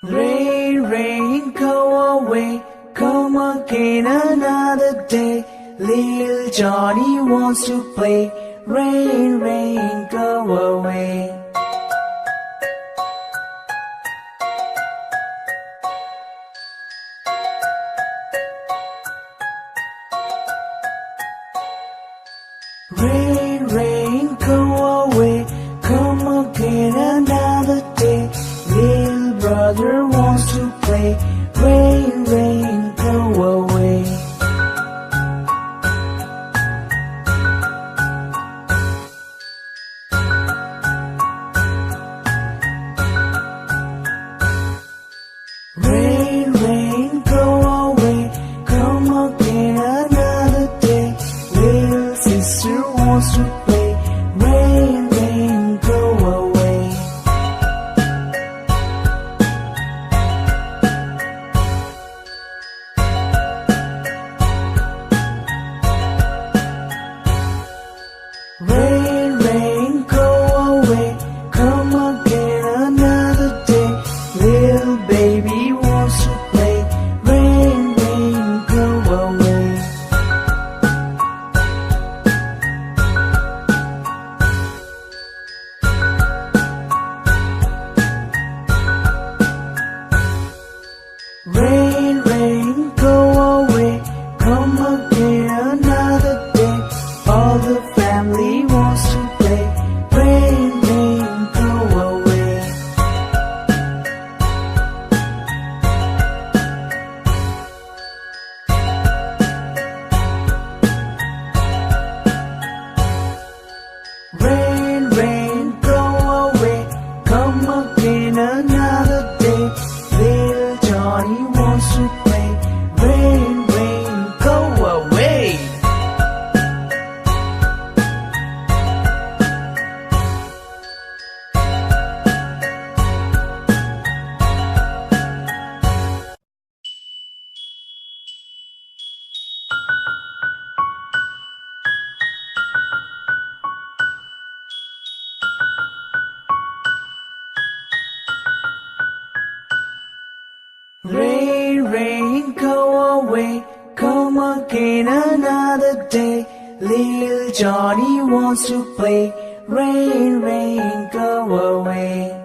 Rain, rain, go away, come again another day. Little Johnny wants to play. Rain, rain, go away. Rain, rain, go away, come again another day. Little brother wants to play. Rain, rain, go away. Rain, rain, go away, come again another day. Little sister wants to play. Rain, rain, go away. Rain, rain, go away, come again another day. Little baby wants to play. Rain, rain, go away. Rain, rain, go away, come again another day. All the family wants to play. Rain, rain, go away. Rain, rain, go away, come again another day. Little Johnny wants to play. Rain, rain, go away. Rain, rain, go away, come again another day. Little Johnny wants to play. Rain, rain, go away.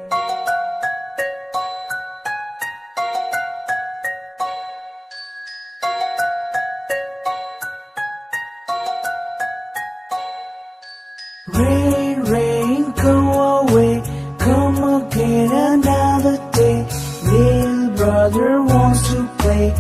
Rain, rain, go away, come again another day. Little brother wants to play.